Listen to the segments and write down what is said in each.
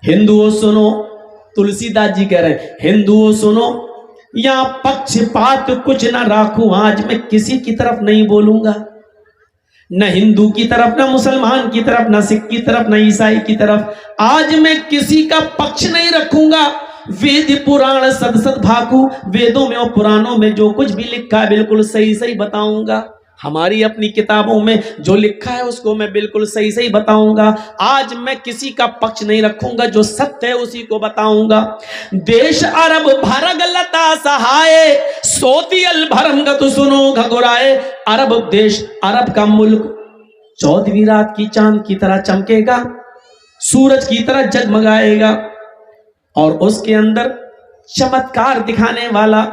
हिंदुओं सुनो, तुलसीदास जी कह रहे हैं, हिंदुओं सुनो, या पक्षपात कुछ ना राखूं, आज मैं किसी की तरफ नहीं बोलूंगा, न हिंदू की तरफ, न मुसलमान की तरफ, न सिख की तरफ, न ईसाई की तरफ, आज मैं किसी का पक्ष नहीं रखूंगा। वेद पुराण सद सद भाकू, वेदों में और पुराणों में जो कुछ भी लिखा है बिल्कुल सही सही बताऊंगा। हमारी अपनी किताबों में जो लिखा है उसको मैं बिल्कुल सही सही बताऊंगा। आज मैं किसी का पक्ष नहीं रखूंगा, जो सत्य है उसी को बताऊंगा। देश अरब भरग लता सहाय, सोतियल भरमगत सुनो घगुराए। अरब देश, अरब का मुल्क 14वीं रात की चांद की तरह चमकेगा, सूरज की तरह जगमगाएगा, और उसके अंदर चमत्कार दिखाने वाला,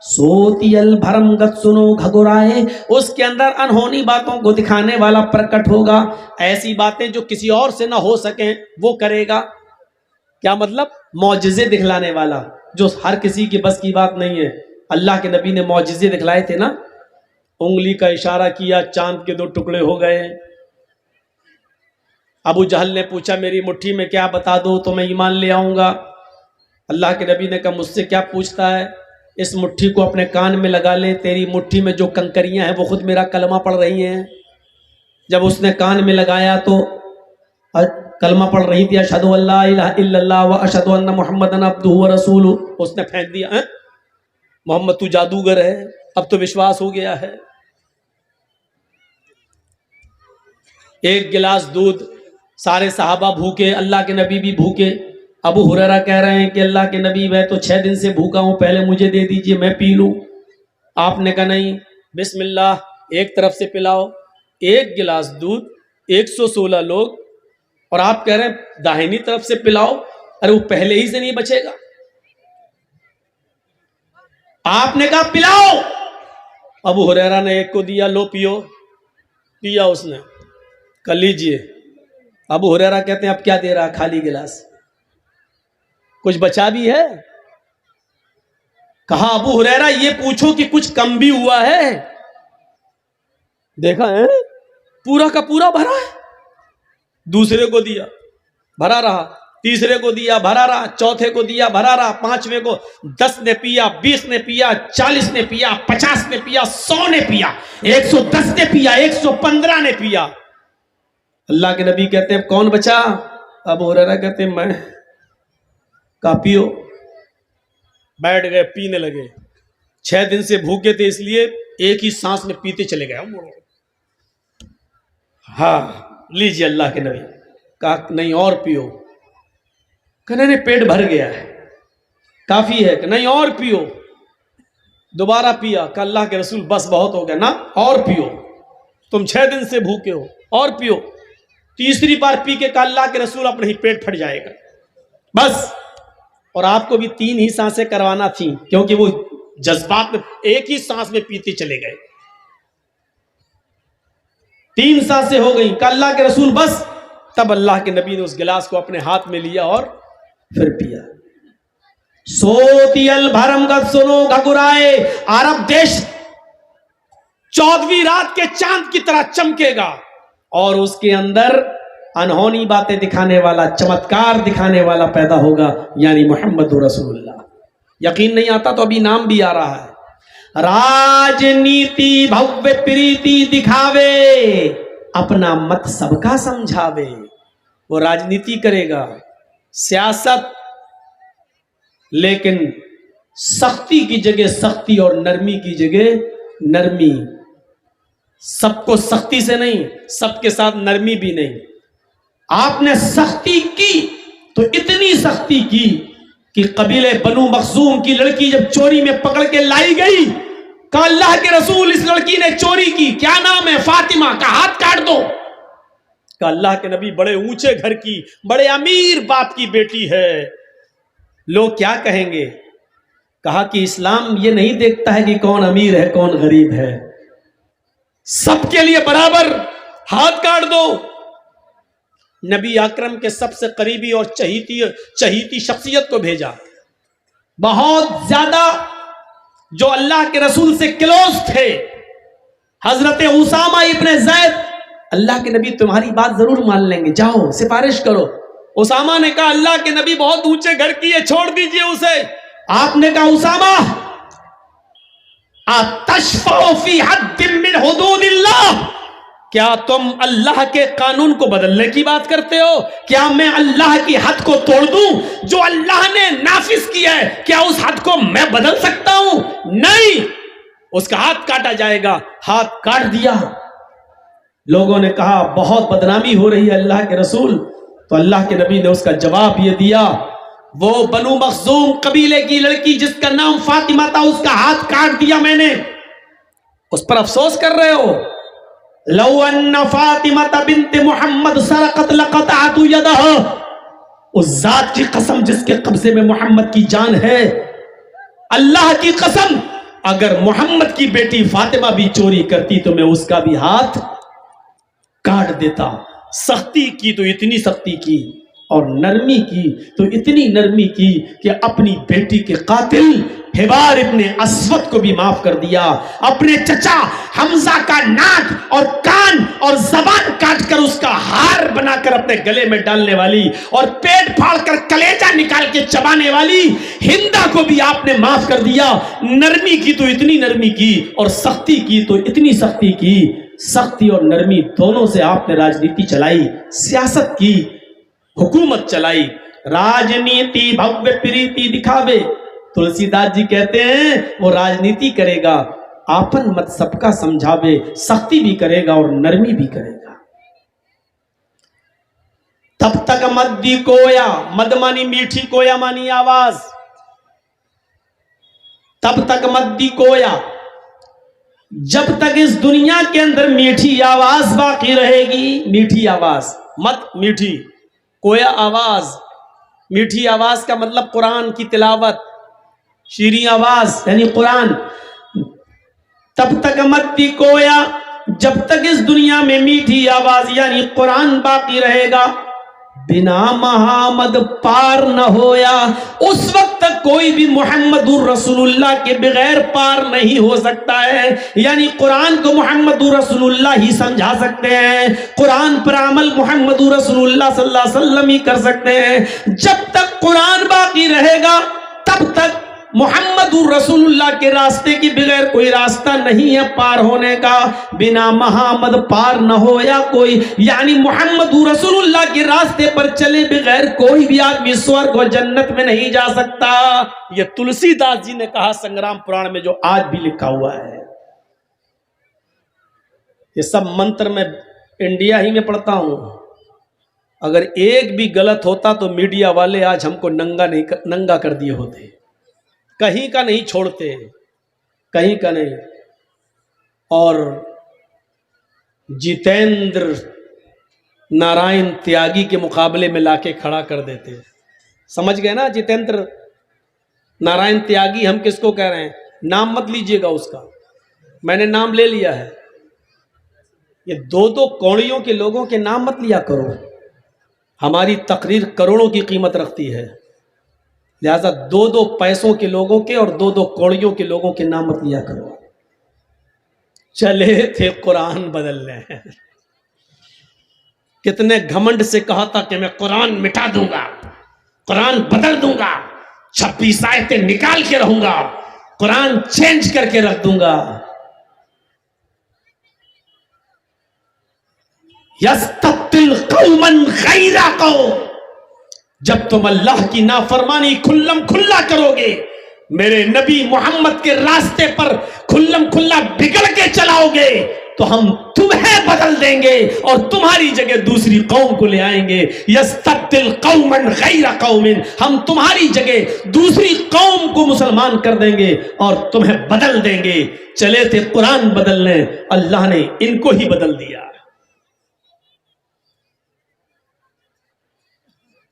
सोतियल भरमगत सुनो घगुराए, उसके अंदर अनहोनी बातों को दिखाने वाला प्रकट होगा। ऐसी बातें जो किसी और से ना हो सके वो करेगा। क्या मतलब? मौजिजे दिखलाने वाला, जो हर किसी के बस की बात नहीं है। अल्लाह के नबी ने मौजिजे दिखलाए थे ना, उंगली का इशारा किया, चांद के 2 टुकड़े हो गए। अबू जहल ने पूछा मेरी मुट्ठी में क्या बता दो तो मैं ईमान ले आऊंगा। अल्लाह के नबी ने कहा मुझसे क्या पूछता है, इस मुट्ठी को अपने कान में लगा ले, तेरी मुट्ठी में जो कंकरियां हैं वो खुद मेरा कलमा पढ़ रही हैं। जब उसने कान में लगाया तो कलमा पढ़ रही थी, अशहदु अल्ला इलाहा इल्लल्लाह व अशहदु अन्ना मुहम्मदन अब्दुहु व रसूलुहु। उसने फेंक दिया, है मोहम्मद तू जादूगर है, अब तो विश्वास हो गया है। एक गिलास दूध, सारे सहाबा भूखे, अल्लाह के नबी भी भूखे। अबू हुरैरा कह रहे हैं कि अल्लाह के नबी मैं तो 6 दिन से भूखा हूं, पहले मुझे दे दीजिए मैं पी लूं। आपने कहा नहीं, बिस्मिल्लाह, एक तरफ से पिलाओ। एक गिलास दूध, 116 लोग, और आप कह रहे हैं दाहिनी तरफ से पिलाओ। अरे वो पहले ही से नहीं बचेगा। आपने कहा पिलाओ, अबू हुरैरा ने एक को दिया, लो पियो। पिया उसने, कर लीजिए। अबू हुरैरा कहते हैं अब क्या दे रहा, खाली गिलास, कुछ बचा भी है? कहा अबू हुरैरा ये पूछो कि कुछ कम भी हुआ है? देखा है पूरा का पूरा भरा है। दूसरे को दिया, भरा रहा, तीसरे को दिया, भरा रहा, चौथे को दिया, भरा रहा, पांचवें को 10 ने पिया, 20 ने पिया, 40 ने पिया, 50 ने पिया, 100 ने पिया, 110 ने पिया, 115 ने पिया। अल्लाह के नबी कहते हैं कौन बचा? अबू हुरैरा कहते हैं मैं। का पियो। बैठ गए, पीने लगे। 6 दिन से भूखे थे इसलिए एक ही सांस में पीते चले गए। हाँ लीजिए अल्लाह के नबी। कहा नहीं और पियो। कहने नहीं पेट भर गया है, काफी है। कि नहीं और पियो। दोबारा पिया। कहा अल्लाह के रसूल बस बहुत हो गया ना, और पियो, तुम 6 दिन से भूखे हो, और पियो। तीसरी बार पी के कहा अल्लाह के रसूल अपने ही पेट फट जाएगा बस। और आपको भी 3 ही सांसें करवाना थी, क्योंकि वो जज्बात में एक ही सांस में पीते चले गए। 3 सांसें हो गई। कहा अल्लाह के रसूल बस। तब अल्लाह के नबी ने उस गिलास को अपने हाथ में लिया और फिर पिया। सोतियल भरमगत सुनो घगुराए, अरब देश 14वीं रात के चांद की तरह चमकेगा, और उसके अंदर अनहोनी बातें दिखाने वाला, चमत्कार दिखाने वाला पैदा होगा, यानी मोहम्मद रसूलुल्लाह। यकीन नहीं आता तो अभी नाम भी आ रहा है। राजनीति भव्य प्रीति दिखावे, अपना मत सबका समझावे। वो राजनीति करेगा, सियासत, लेकिन सख्ती की जगह सख्ती और नरमी की जगह नरमी। सबको सख्ती से नहीं, सबके साथ नरमी भी नहीं। आपने सख्ती की तो इतनी सख्ती की कि कबीले बनु मखजूम की लड़की जब चोरी में पकड़ के लाई गई, कहा अल्लाह के रसूल इस लड़की ने चोरी की, क्या नाम है? फातिमा। का हाथ काट दो। कहा अल्लाह के नबी बड़े ऊंचे घर की, बड़े अमीर बाप की बेटी है, लोग क्या कहेंगे? कहा कि इस्लाम ये नहीं देखता है कि कौन अमीर है कौन गरीब है, सबके लिए बराबर, हाथ काट दो। नबी अकरम के सबसे करीबी और चहीती शख्सियत को भेजा, बहुत ज्यादा जो अल्लाह के रसूल से क्लोज थे, हजरत उसामा इब्ने ज़ैद। अल्लाह के नबी तुम्हारी बात जरूर मान लेंगे, जाओ सिफारिश करो। उसामा ने कहा अल्लाह के नबी बहुत ऊंचे घर की है, छोड़ दीजिए उसे। आपने कहा उसामा अतशफ़अ फी हद्दिन मिन हुदूदिल्लाह, क्या तुम अल्लाह के कानून को बदलने की बात करते हो? क्या मैं अल्लाह की हद को तोड़ दूं जो अल्लाह ने नाफिज किया है? क्या उस हद को मैं बदल सकता हूं? नहीं, उसका हाथ काटा जाएगा। हाथ काट दिया। लोगों ने कहा बहुत बदनामी हो रही है अल्लाह के रसूल। तो अल्लाह के नबी ने उसका जवाब यह दिया, वो बनु मखजूम कबीले की लड़की जिसका नाम फातिमा था, उसका हाथ काट दिया मैंने, उस पर अफसोस कर रहे हो? लौ अन्ना फातिमा बिन्त मुहम्मद सरकत लक़तअतु यदहा, उस जात की कसम जिसके कब्जे में मोहम्मद की जान है, अल्लाह की कसम, अगर मोहम्मद की बेटी फातिमा भी चोरी करती तो मैं उसका भी हाथ काट देता। सख्ती की तो इतनी सख्ती की और नरमी की तो इतनी नरमी की कि अपनी बेटी के कातिल हिबार इब्ने अस्वद को भी माफ कर दिया। अपने चचा हमजा का नाक और कान और जबान काटकर उसका हार बनाकर अपने गले में डालने वाली और पेट फाड़कर कलेजा निकाल के चबाने वाली हिंदा को भी आपने माफ कर दिया। नरमी की तो इतनी नरमी की और सख्ती की तो इतनी सख्ती की। सख्ती और नरमी दोनों से आपने राजनीति चलाई, सियासत की, हुकूमत चलाई। राजनीति भव्य प्रीति दिखावे, तुलसीदास जी कहते हैं वो राजनीति करेगा, आपन मत सबका समझावे, सख्ती भी करेगा और नरमी भी करेगा। तब तक मद्दी कोया, मद मानी मीठी, कोया मानी आवाज। तब तक मद्दी कोया, जब तक इस दुनिया के अंदर मीठी आवाज बाकी रहेगी। मीठी आवाज, मत मीठी, कोया आवाज। मीठी आवाज का मतलब कुरान की तिलावत, शीरी आवाज यानी कुरान। तब तक मद्दी कोया, जब तक इस दुनिया में मीठी आवाज यानी कुरान बाकी रहेगा। बिना मोहम्मद पार न होया, उस वक्त तक कोई भी मोहम्मदुर रसूलुल्लाह के बगैर पार नहीं हो सकता है। यानी कुरान को मोहम्मदुर रसूलुल्लाह ही समझा सकते हैं, कुरान पर अमल मोहम्मदुर रसूलुल्लाह सल्लल्लाहु अलैहि वसल्लम ही कर सकते हैं। जब तक कुरान बाकी रहेगा तब तक मोहम्मदुर रसूलुल्लाह के रास्ते के बगैर कोई रास्ता नहीं है पार होने का। बिना मोहम्मद पार न हो या कोई, यानी मोहम्मदुर रसूलुल्लाह के रास्ते पर चले बगैर कोई भी आदमी स्वर्ग और जन्नत में नहीं जा सकता। ये तुलसीदास जी ने कहा संग्राम पुराण में, जो आज भी लिखा हुआ है। ये सब मंत्र मैं इंडिया ही में पढ़ता हूं। अगर एक भी गलत होता तो मीडिया वाले आज हमको नंगा कर दिए होते। कहीं का नहीं छोड़ते, कहीं का नहीं। और जितेंद्र नारायण त्यागी के मुकाबले में लाके खड़ा कर देते। समझ गए ना? जितेंद्र नारायण त्यागी हम किसको कह रहे हैं? नाम मत लीजिएगा उसका, मैंने नाम ले लिया है। ये दो दो कौड़ियों के लोगों के नाम मत लिया करो। हमारी तकरीर करोड़ों की कीमत रखती है, लिहाजा दो दो पैसों के लोगों के और दो दो कौड़ियों के लोगों के नाम मत लिया करो। चले थे कुरान बदलने, कितने घमंड से कहा था कि मैं कुरान मिटा दूंगा, कुरान बदल दूंगा, 26 आयतें निकाल के रहूंगा, कुरान चेंज करके रख दूंगा। यस्तब्दिल कौमन गैरकौ, जब तुम अल्लाह की नाफरमानी खुल्लम खुल्ला करोगे, मेरे नबी मोहम्मद के रास्ते पर खुल्लम खुल्ला बिगड़ के चलाओगे, तो हम तुम्हें बदल देंगे और तुम्हारी जगह दूसरी कौम को ले आएंगे। यस्तब्दिल कौमन गैर कौमिन, हम तुम्हारी जगह दूसरी कौम को मुसलमान कर देंगे और तुम्हें बदल देंगे। चले थे कुरान बदलने, अल्लाह ने इनको ही बदल दिया।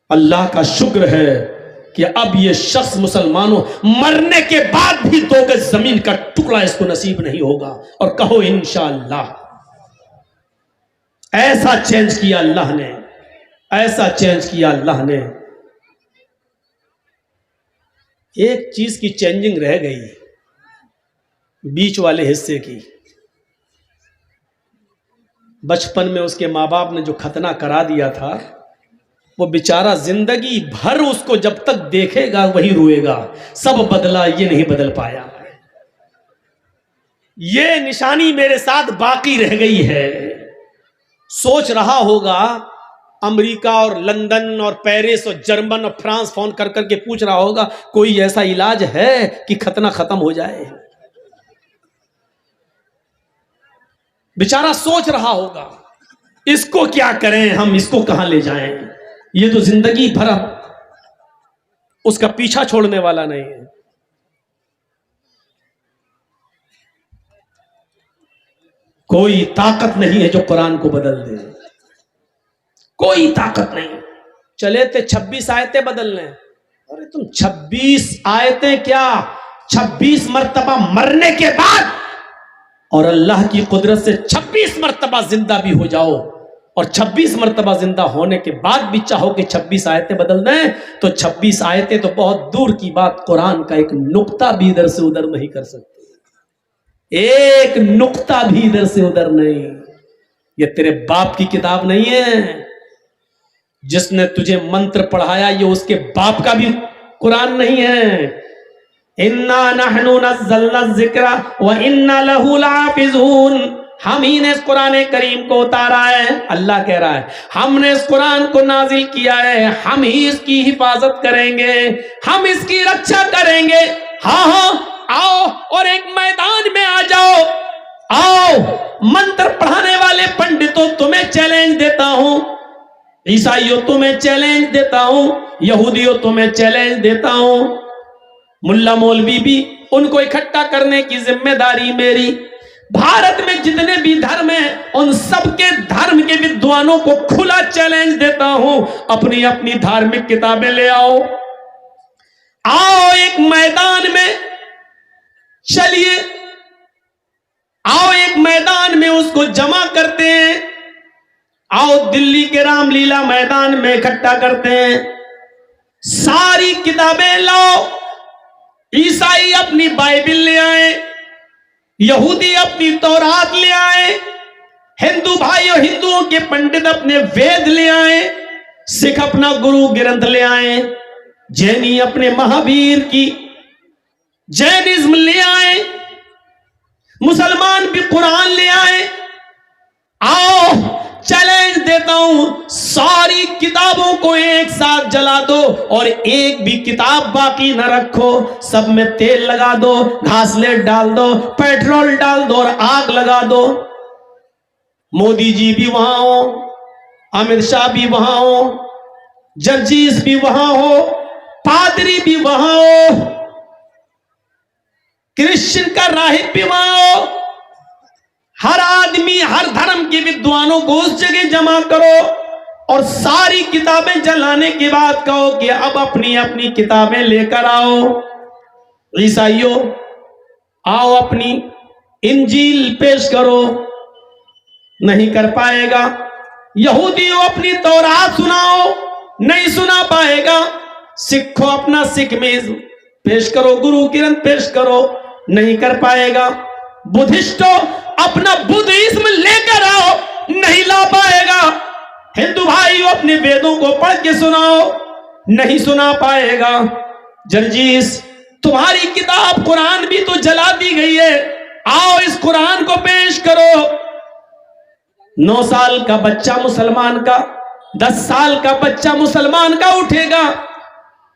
अल्लाह का शुक्र है कि अब ये शख्स मुसलमानों मरने के बाद भी 2 गज जमीन का टुकड़ा इसको नसीब नहीं होगा। और कहो इंशाअल्लाह। ऐसा चेंज किया अल्लाह ने, ऐसा चेंज किया अल्लाह ने। एक चीज की चेंजिंग रह गई, बीच वाले हिस्से की। बचपन में उसके माँ बाप ने जो खतना करा दिया था, वो बेचारा जिंदगी भर उसको जब तक देखेगा वही रोएगा, सब बदला ये नहीं बदल पाया। ये निशानी मेरे साथ बाकी रह गई है। सोच रहा होगा, अमेरिका और लंदन और पेरिस और जर्मन और फ्रांस फोन कर करके पूछ रहा होगा कोई ऐसा इलाज है कि खतना खत्म हो जाए। बेचारा सोच रहा होगा इसको क्या करें, हम इसको कहां ले जाएं। ये तो जिंदगी भर उसका पीछा छोड़ने वाला नहीं है। कोई ताकत नहीं है जो कुरान को बदल दे, कोई ताकत नहीं। चले थे 26 आयतें बदलने, अरे तुम 26 आयतें क्या, 26 मर्तबा मरने के बाद और अल्लाह की कुदरत से 26 मर्तबा जिंदा भी हो जाओ, और 26 मर्तबा जिंदा होने के बाद भी चाहो कि 26 आयतें बदल दें, तो 26 आयतें तो बहुत दूर की बात, कुरान का एक नुक्ता भी इधर से उधर नहीं कर सकते। एक नुक्ता भी इधर से उधर नहीं। ये तेरे बाप की किताब नहीं है। जिसने तुझे मंत्र पढ़ाया ये उसके बाप का भी कुरान नहीं है। इन्ना नहनु नज़्ज़लना ज़िक्रा व इन्ना लहु लाफ़िज़ून। हम ही ने इस कुरान करीम को उतारा है, अल्लाह कह रहा है हमने इस कुरान को नाजिल किया है, हम ही इसकी हिफाजत करेंगे, हम इसकी रक्षा करेंगे। हाँ हाँ आओ और एक मैदान में आ जाओ, आओ मंत्र पढ़ाने वाले पंडितों तुम्हें चैलेंज देता हूं, ईसाइयों तुम्हें चैलेंज देता हूं, यहूदियों तुम्हें चैलेंज देता हूं, मुल्ला मौलवी भी, उनको इकट्ठा करने की जिम्मेदारी मेरी। भारत में जितने भी धर्म हैं उन सबके धर्म के विद्वानों को खुला चैलेंज देता हूं, अपनी अपनी धार्मिक किताबें ले आओ, आओ एक मैदान में चलिए, आओ एक मैदान में उसको जमा करते हैं, आओ दिल्ली के रामलीला मैदान में इकट्ठा करते हैं, सारी किताबें लाओ, ईसाई अपनी बाइबिल ले आए, यहूदी अपनी तौरात ले आए, हिंदू भाई और हिंदुओं के पंडित अपने वेद ले आए, सिख अपना गुरु ग्रंथ ले आए, जैनी अपने महावीर की जैनिज्म ले आए, मुसलमान भी कुरान ले आए। आओ चैलेंज देता हूं, सारी किताबों को एक साथ जला दो और एक भी किताब बाकी न रखो, सब में तेल लगा दो, घासलेट डाल दो, पेट्रोल डाल दो और आग लगा दो। मोदी जी भी वहां हो, अमित शाह भी वहां हो, जर्जीस भी वहां हो, पादरी भी वहां हो, क्रिश्चियन का राहिब भी वहां हो, हर आदमी हर धर्म के विद्वानों को उस जगह जमा करो और सारी किताबें जलाने के बाद कहो कि अब अपनी अपनी किताबें लेकर आओ। ईसाइयों आओ अपनी इंजील पेश करो, नहीं कर पाएगा। यहूदियों अपनी तौरात सुनाओ, नहीं सुना पाएगा। सिखो अपना सिखमेज पेश करो, गुरु ग्रंथ पेश करो, नहीं कर पाएगा। बुद्धिस्टो अपना बुद्धिज्म लेकर आओ, नहीं ला पाएगा। हिंदू भाइयों अपने वेदों को पढ़ के सुनाओ, नहीं सुना पाएगा। जर्जीस तुम्हारी किताब कुरान भी तो जला दी गई है, आओ इस कुरान को पेश करो। 9 साल का बच्चा मुसलमान का, 10 साल का बच्चा मुसलमान का उठेगा,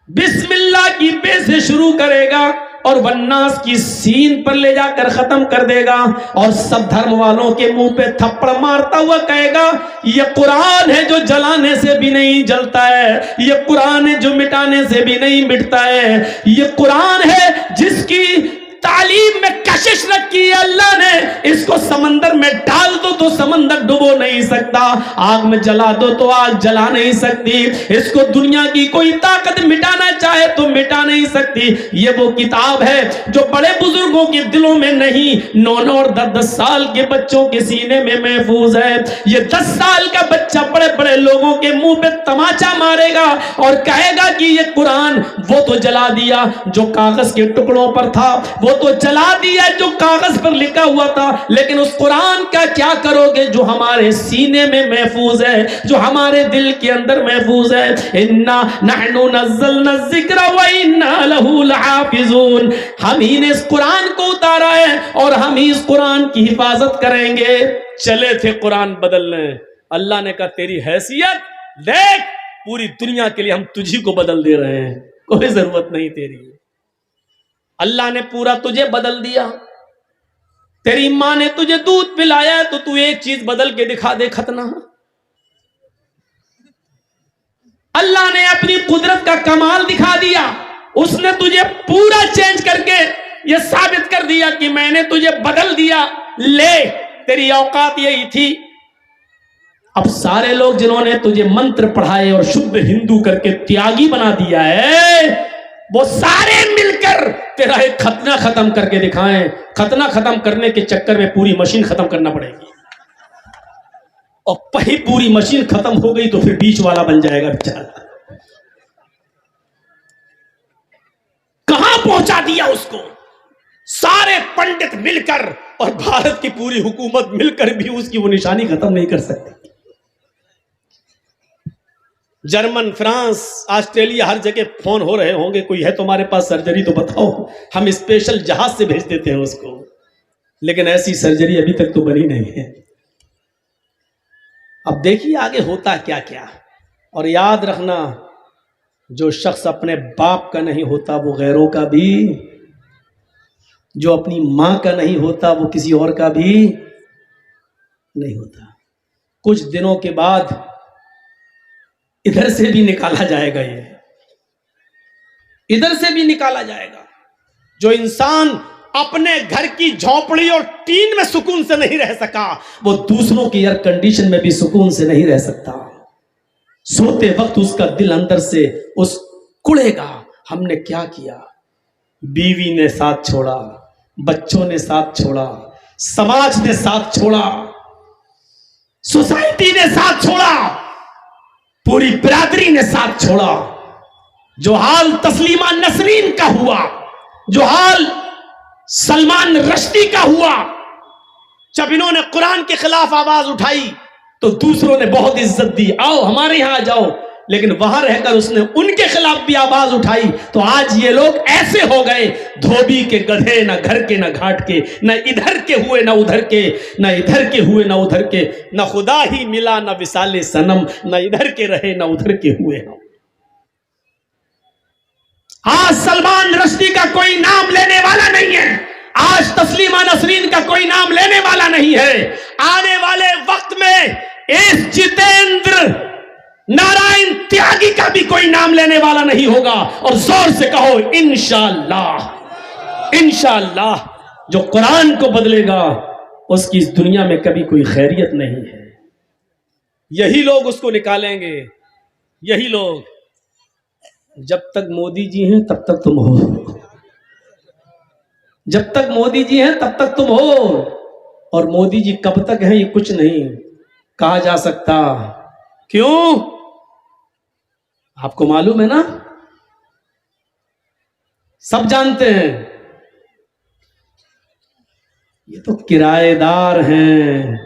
बिस्मिल्लाह की पे से शुरू करेगा और वन्नास की सीन पर ले जाकर खत्म कर देगा और सब धर्म वालों के मुंह पे थप्पड़ मारता हुआ कहेगा ये कुरान है जो जलाने से भी नहीं जलता है, ये कुरान है जो मिटाने से भी नहीं मिटता है, ये कुरान है जिसकी तालीम में कशिश रखी है अल्लाह ने, इसको समंदर में डाल दो तो समंदर डुबो नहीं सकता, आग में जला दो तो आग जला नहीं सकती, इसको दुनिया की कोई ताकत मिटाना चाहे तो मिटा नहीं सकती। ये वो किताब है जो बड़े बुजुर्गों के दिलों में नहीं, 9 और 10 साल के बच्चों के सीने में महफूज है। ये 10 साल का बच्चा बड़े बड़े लोगों के मुंह पे तमाचा मारेगा और कहेगा कि ये कुरान वो तो जला दिया जो कागज के टुकड़ों पर था, वो वो तो जला दिया जो कागज पर लिखा हुआ था, लेकिन उस कुरान का क्या करोगे जो हमारे सीने में महफूज है, जो हमारे दिल के अंदर महफूज है। इन्ना नहनु नज़्ज़लना ज़िक्र व इन्ना लहू लहाफ़िज़ून, हम ही ने इस कुरान को उतारा है और हम ही इस कुरान की हिफाजत करेंगे। चले थे कुरान बदलने, अल्लाह ने कहा तेरी हैसियत देख, पूरी दुनिया के लिए हम तुझी को बदल दे रहे हैं, कोई जरूरत नहीं तेरी। अल्लाह ने पूरा तुझे बदल दिया। तेरी मां ने तुझे दूध पिलाया तो तू एक चीज बदल के दिखा दे, खतना। अल्लाह ने अपनी कुदरत का कमाल दिखा दिया, उसने तुझे पूरा चेंज करके यह साबित कर दिया कि मैंने तुझे बदल दिया, ले तेरी औकात यही थी। अब सारे लोग जिन्होंने तुझे मंत्र पढ़ाए और शुद्ध हिंदू करके त्यागी बना दिया है, वो सारे मिलकर तेरा एक खतना खत्म करके दिखाएं। खतना खत्म करने के चक्कर में पूरी मशीन खत्म करना पड़ेगी, और पही पूरी मशीन खत्म हो गई तो फिर बीच वाला बन जाएगा बेचारा। कहां पहुंचा दिया उसको, सारे पंडित मिलकर और भारत की पूरी हुकूमत मिलकर भी उसकी वो निशानी खत्म नहीं कर सकती। जर्मन, फ्रांस, ऑस्ट्रेलिया, हर जगह फोन हो रहे होंगे, कोई है तुम्हारे पास सर्जरी तो बताओ, हम स्पेशल जहाज से भेज देते हैं उसको। लेकिन ऐसी सर्जरी अभी तक तो बनी नहीं है। अब देखिए आगे होता क्या क्या। और याद रखना, जो शख्स अपने बाप का नहीं होता वो गैरों का भी, जो अपनी मां का नहीं होता वो किसी और का भी नहीं होता। कुछ दिनों के बाद इधर से भी निकाला जाएगा, ये इधर से भी निकाला जाएगा। जो इंसान अपने घर की झोपड़ी और टीन में सुकून से नहीं रह सका, वो दूसरों की एयर कंडीशन में भी सुकून से नहीं रह सकता। सोते वक्त उसका दिल अंदर से उस कुड़ेगा, हमने क्या किया। बीवी ने साथ छोड़ा, बच्चों ने साथ छोड़ा, समाज ने साथ छोड़ा, सोसाइटी ने साथ छोड़ा, पूरी बिरादरी ने साथ छोड़ा। जो हाल तस्लीमा नसरीन का हुआ, जो हाल सलमान रश्दी का हुआ, जब इन्होंने कुरान के खिलाफ आवाज उठाई तो दूसरों ने बहुत इज्जत दी, आओ हमारे यहां आ जाओ। लेकिन वहां रहकर उसने उनके खिलाफ भी आवाज उठाई, तो आज ये लोग ऐसे हो गए, धोबी के गधे, ना घर के ना घाट के, ना इधर के हुए ना उधर के, ना इधर के हुए ना उधर के, ना खुदा ही मिला ना विसाले सनम, ना इधर के रहे ना उधर के हुए हम। आज सलमान रश्दी का कोई नाम लेने वाला नहीं है, आज तस्लीमा नसरीन का कोई नाम लेने वाला नहीं है। आने वाले वक्त में इस जितेंद्र नारायण त्यागी का भी कोई नाम लेने वाला नहीं होगा। और जोर से कहो इंशाअल्लाह। इंशाअल्लाह जो कुरान को बदलेगा उसकी इस दुनिया में कभी कोई खैरियत नहीं है। यही लोग उसको निकालेंगे, यही लोग। जब तक मोदी जी हैं तब तक तुम हो, जब तक मोदी जी हैं तब तक तुम हो। और मोदी जी कब तक हैं ये कुछ नहीं कहा जा सकता। क्यों? आपको मालूम है ना, सब जानते हैं, ये तो किराएदार हैं,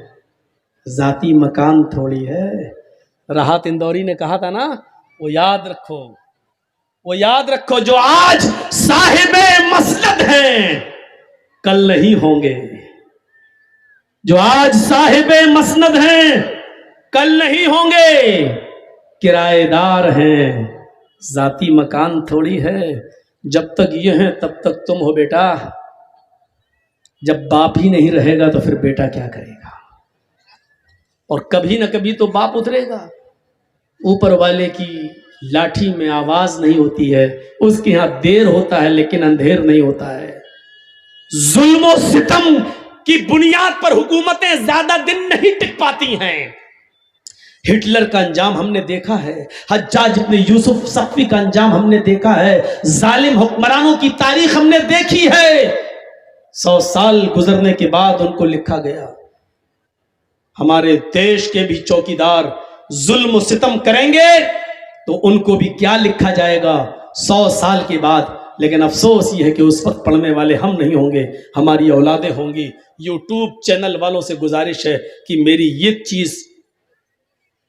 जाती मकान थोड़ी है। राहत इंदौरी ने कहा था ना, वो याद रखो, वो याद रखो, जो आज साहिबे मसनद हैं कल नहीं होंगे। जो आज साहिबे मसनद हैं कल नहीं होंगे। किराएदार हैं, जाती मकान थोड़ी है। जब तक ये हैं तब तक तुम हो बेटा। जब बाप ही नहीं रहेगा तो फिर बेटा क्या करेगा। और कभी ना कभी तो बाप उतरेगा। ऊपर वाले की लाठी में आवाज नहीं होती है, उसके यहां देर होता है लेकिन अंधेर नहीं होता है। जुल्म और सितम की बुनियाद पर हुकूमतें ज्यादा दिन नहीं टिक पाती हैं। हिटलर का अंजाम हमने देखा है, हज्जाज इब्न यूसुफ सफ़ी का अंजाम हमने देखा है, जालिम हुक्मरानों की तारीख हमने देखी है। 100 साल गुजरने के बाद उनको लिखा गया। हमारे देश के भी चौकीदार जुल्म सितम करेंगे तो उनको भी क्या लिखा जाएगा 100 साल के बाद। लेकिन अफसोस ये है कि उस वक्त पढ़ने वाले हम नहीं होंगे, हमारी औलादें होंगी। यूट्यूब चैनल वालों से गुजारिश है कि मेरी ये चीज़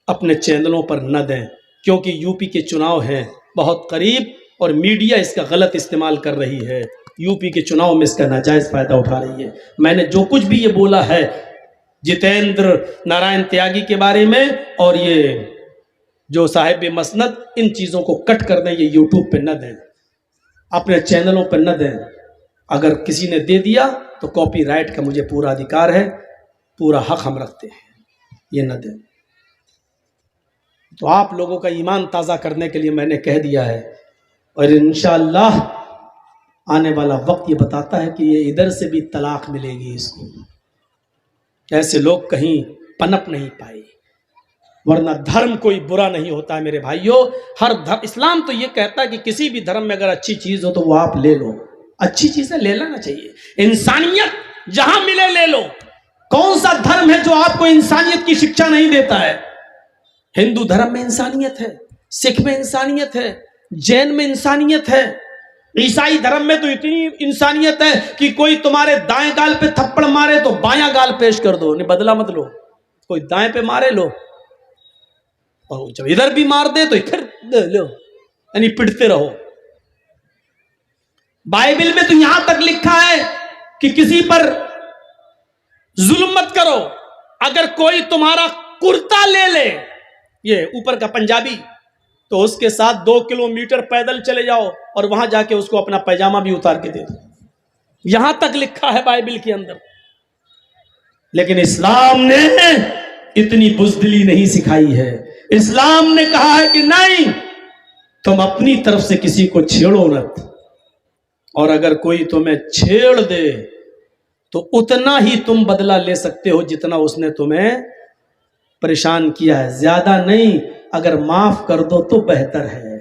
अपने चैनलों पर न दें, क्योंकि यूपी के चुनाव हैं बहुत करीब और मीडिया इसका गलत इस्तेमाल कर रही है, यूपी के चुनाव में इसका नाजायज़ फ़ायदा उठा रही है। मैंने जो कुछ भी ये बोला है जितेंद्र नारायण त्यागी के बारे में और ये जो साहिब मसनद, इन चीज़ों को कट कर दें, ये यूट्यूब पे न दें, अपने चैनलों पर न दें। अगर किसी ने दे दिया तो कॉपीराइट का मुझे पूरा अधिकार है, पूरा हक हम रखते हैं, ये न दें। तो आप लोगों का ईमान ताज़ा करने के लिए मैंने कह दिया है, और इंशाअल्लाह आने वाला वक्त ये बताता है कि ये इधर से भी तलाक मिलेगी इसको, ऐसे लोग कहीं पनप नहीं पाए। वरना धर्म कोई बुरा नहीं होता है मेरे भाइयों, हर धर्म, इस्लाम तो ये कहता है कि किसी भी धर्म में अगर अच्छी चीज़ हो तो वो आप ले लो, अच्छी चीज़ें ले लेना चाहिए, इंसानियत जहां मिले ले लो। कौन सा धर्म है जो आपको इंसानियत की शिक्षा नहीं देता है? हिंदू धर्म में इंसानियत है, सिख में इंसानियत है, जैन में इंसानियत है, ईसाई धर्म में तो इतनी इंसानियत है कि कोई तुम्हारे दाएं गाल पे थप्पड़ मारे तो बायां गाल पेश कर दो, नहीं बदला मत लो। कोई दाएं पे मारे लो, और जब इधर भी मार दे तो फिर लो, यानी पिटते रहो। बाइबल में तो यहां तक लिखा है कि किसी पर जुल्म मत करो। अगर कोई तुम्हारा कुर्ता ले ले, ये ऊपर का पंजाबी, तो उसके साथ 2 किलोमीटर पैदल चले जाओ और वहां जाके उसको अपना पैजामा भी उतार के दे दो। यहां तक लिखा है बाइबल के अंदर। लेकिन इस्लाम ने इतनी बुज़दिली नहीं सिखाई है। इस्लाम ने कहा है कि नहीं, तुम अपनी तरफ से किसी को छेड़ो मत, और अगर कोई तुम्हें छेड़ दे तो उतना ही तुम बदला ले सकते हो जितना उसने तुम्हें परेशान किया है, ज्यादा नहीं। अगर माफ कर दो तो बेहतर है,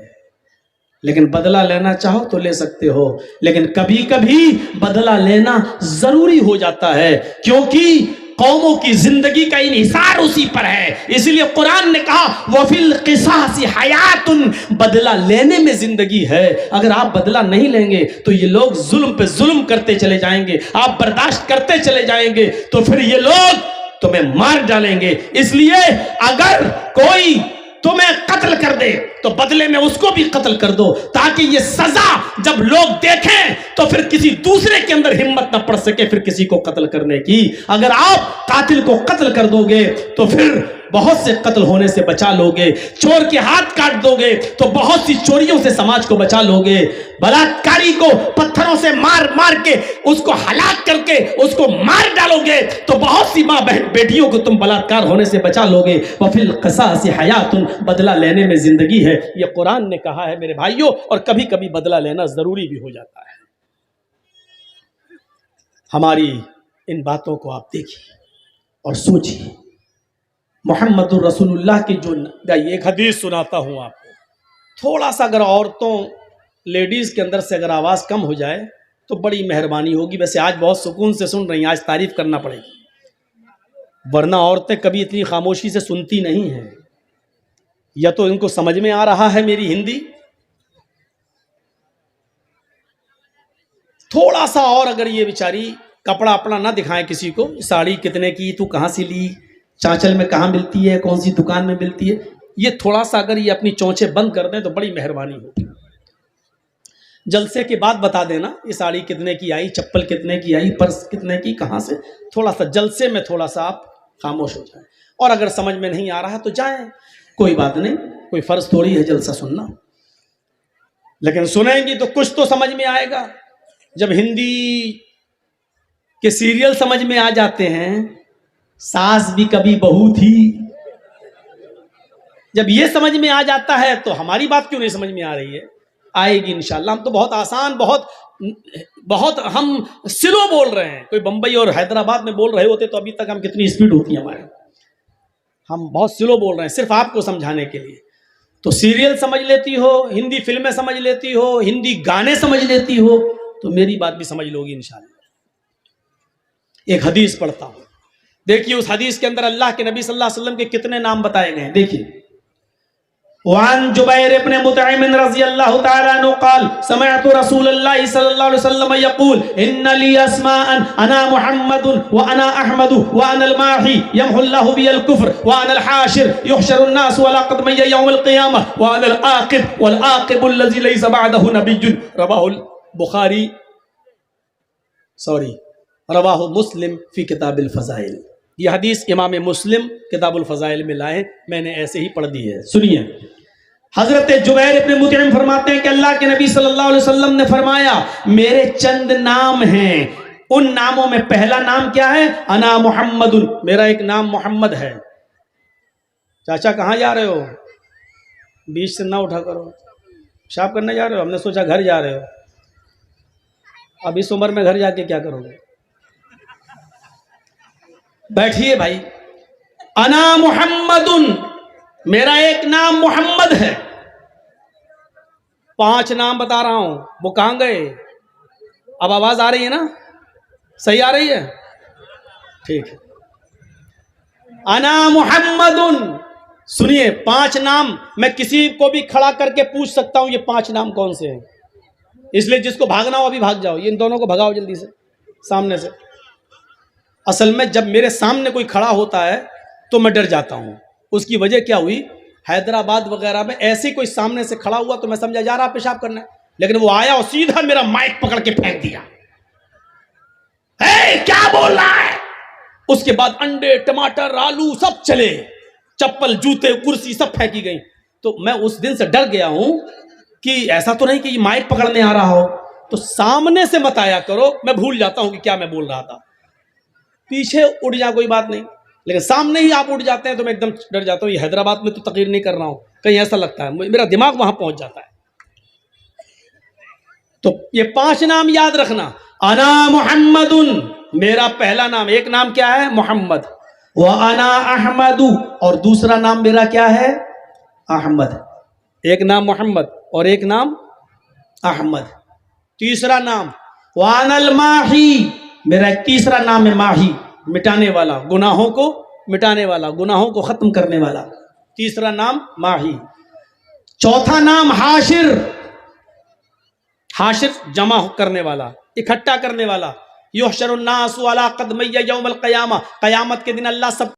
लेकिन बदला लेना चाहो तो ले सकते हो। लेकिन कभी कभी बदला लेना जरूरी हो जाता है, क्योंकि कौमों की जिंदगी का इन्हिसार उसी पर है। इसलिए कुरान ने कहा वफिल क़िसासी हयातुन, बदला लेने में जिंदगी है। अगर आप बदला नहीं लेंगे तो ये लोग जुल्म पे जुल्म करते चले जाएंगे, आप बर्दाश्त करते चले जाएंगे, तो फिर ये लोग तुम्हें मार डालेंगे। इसलिए अगर कोई तुम्हें कत्ल कर दे तो बदले में उसको भी कत्ल कर दो, ताकि ये सजा जब लोग देखें तो फिर किसी दूसरे के अंदर हिम्मत ना पड़ सके फिर किसी को कत्ल करने की। अगर आप कातिल को कत्ल कर दोगे तो फिर बहुत से कत्ल होने से बचा लोगे, चोर के हाथ काट दोगे तो बहुत सी चोरियों से समाज को बचा लोगे, बलात्कारी को पत्थरों से मार मार के उसको हलाक करके उसको मार डालोगे तो बहुत सी माँ बहन बेटियों को तुम बलात्कार होने से बचा लोगे। वफिल क़िसासी हयातुन, बदला लेने में जिंदगी है, ये कुरान ने कहा है मेरे भाइयों। और कभी कभी बदला लेना जरूरी भी हो जाता है। हमारी इन बातों को आप देखिए और सोचिए। मोहम्मदुर रसूलुल्लाह की जो एक हदीस सुनाता हूं आपको, थोड़ा सा अगर औरतों लेडीज के अंदर से अगर आवाज़ कम हो जाए तो बड़ी मेहरबानी होगी। वैसे आज बहुत सुकून से सुन रही हैं, आज तारीफ करना पड़ेगी, वरना औरतें कभी इतनी खामोशी से सुनती नहीं हैं। या तो इनको समझ में आ रहा है मेरी हिंदी, थोड़ा सा और अगर ये बेचारी कपड़ा अपना ना दिखाएं किसी को, साड़ी कितने की, तू कहाँ से ली, चांचल में कहाँ मिलती है, कौन सी दुकान में मिलती है, ये थोड़ा सा अगर ये अपनी चोंचे बंद कर दें तो बड़ी मेहरबानी होगी। जलसे के बाद बता देना ये साड़ी कितने की आई, चप्पल कितने की आई, पर्स कितने की, कहाँ से, थोड़ा सा जलसे में थोड़ा सा आप खामोश हो जाए। और अगर समझ में नहीं आ रहा तो जाएं, कोई बात नहीं, कोई फर्ज थोड़ी है जलसा सुनना, लेकिन सुनेंगी तो कुछ तो समझ में आएगा। जब हिंदी के सीरियल समझ में आ जाते हैं, सास भी कभी बहू थी, जब ये समझ में आ जाता है तो हमारी बात क्यों नहीं समझ में आ रही है, आएगी इंशाल्लाह। हम तो बहुत आसान, बहुत हम स्लो बोल रहे हैं। कोई बंबई और हैदराबाद में बोल रहे होते तो अभी तक हम कितनी स्पीड होती हमारी, हम बहुत स्लो बोल रहे हैं सिर्फ आपको समझाने के लिए। तो सीरियल समझ लेती हो, हिंदी फिल्में समझ लेती हो, हिंदी गाने समझ लेती हो, तो मेरी बात भी समझ लोगी इंशाल्लाह। एक हदीस पढ़ता हूं, देखिए उस हदीस के अंदर अल्लाह के नबी सल्लल्लाहु अलैहि वसल्लम के कितने नाम बताए गए हैं। देखिए, वान जुबैर इब्न मुतइम रज़ियल्लाहु तआला अन्हु क़ाल समिअतु रसूलल्लाह सल्लल्लाहु अलैहि वसल्लम यक़ूल इन्न ली अस्माअन अना मुहम्मदुन व अना अहमदु व अना अल-माही यमहुल्लाहु बिल कुफ्र व अना अल-हाशिर युहशरु अन्नास अला क़दमय यौम अल-क़ियामह व अना अल-आक़िब वल आक़िबु अल्लज़ी लैसा बअदहु नबिय्युन रवाहु मुस्लिम फी किताबिल फ़ज़ाइल। ये हदीस इमाम मुस्लिम किताबुल फ़ज़ाइल में लाए, मैंने ऐसे ही पढ़ दी है। सुनिए, हजरत जुबैर इब्न मुतइम फरमाते हैं कि अल्लाह के नबी सल्लल्लाहु अलैहि वसल्लम ने फरमाया मेरे चंद नाम हैं, उन नामों में पहला नाम क्या है? अना मुहम्मदुन, मेरा एक नाम मोहम्मद है। चाचा कहाँ जा रहे हो? बीच से ना उठा करो, पेशाब करने जा रहे हो? हमने सोचा घर जा रहे हो। अब इस उम्र में घर जाके क्या करोगे? बैठिए भाई। अना मुहम्मदुन, मेरा एक नाम मोहम्मद है। 5 नाम बता रहा हूं, वो कहां गए? अब आवाज आ रही है ना? सही आ रही है? ठीक है। अना मुहम्मदुन, सुनिए 5 नाम मैं किसी को भी खड़ा करके पूछ सकता हूं, ये 5 नाम कौन से हैं। इसलिए जिसको भागना हो अभी भाग जाओ, ये इन दोनों को भगाओ जल्दी से सामने से। असल में जब मेरे सामने कोई खड़ा होता है तो मैं डर जाता हूं। उसकी वजह क्या हुई, हैदराबाद वगैरह में ऐसे कोई सामने से खड़ा हुआ तो मैं समझा जा रहा पेशाब करना है, लेकिन वो आया और सीधा मेरा माइक पकड़ के फेंक दिया। क्या बोल रहा है? उसके बाद अंडे टमाटर आलू सब चले, चप्पल जूते कुर्सी सब फेंकी गई। तो मैं उस दिन से डर गया हूं कि ऐसा तो नहीं कि माइक पकड़ने आ रहा हो। तो सामने से मत आया करो, मैं भूल जाता हूं कि क्या मैं बोल रहा था। पीछे उड़ जा कोई बात नहीं, लेकिन सामने ही आप उड़ जाते हैं तो मैं एकदम डर जाता हूँ। ये हैदराबाद में तो तकरीर नहीं कर रहा हूँ, कहीं ऐसा लगता है, मेरा दिमाग वहां पहुंच जाता है। तो ये 5 नाम याद रखना। अना मुहम्मदुन, मेरा पहला नाम, एक नाम क्या है? मोहम्मद। व अना अहमदु, और दूसरा नाम मेरा क्या है? अहमद। एक नाम मोहम्मद और एक नाम अहमद। तीसरा नाम व अनल माही, मेरा एक तीसरा नाम है माही, मिटाने वाला, गुनाहों को मिटाने वाला, गुनाहों को खत्म करने वाला। तीसरा नाम माही। चौथा नाम हाशिर, हाशिर जमा करने वाला, इकट्ठा करने वाला। युहशरुन नासु अला क़दमय यौमल क़यामा, क़यामत के दिन अल्लाह सब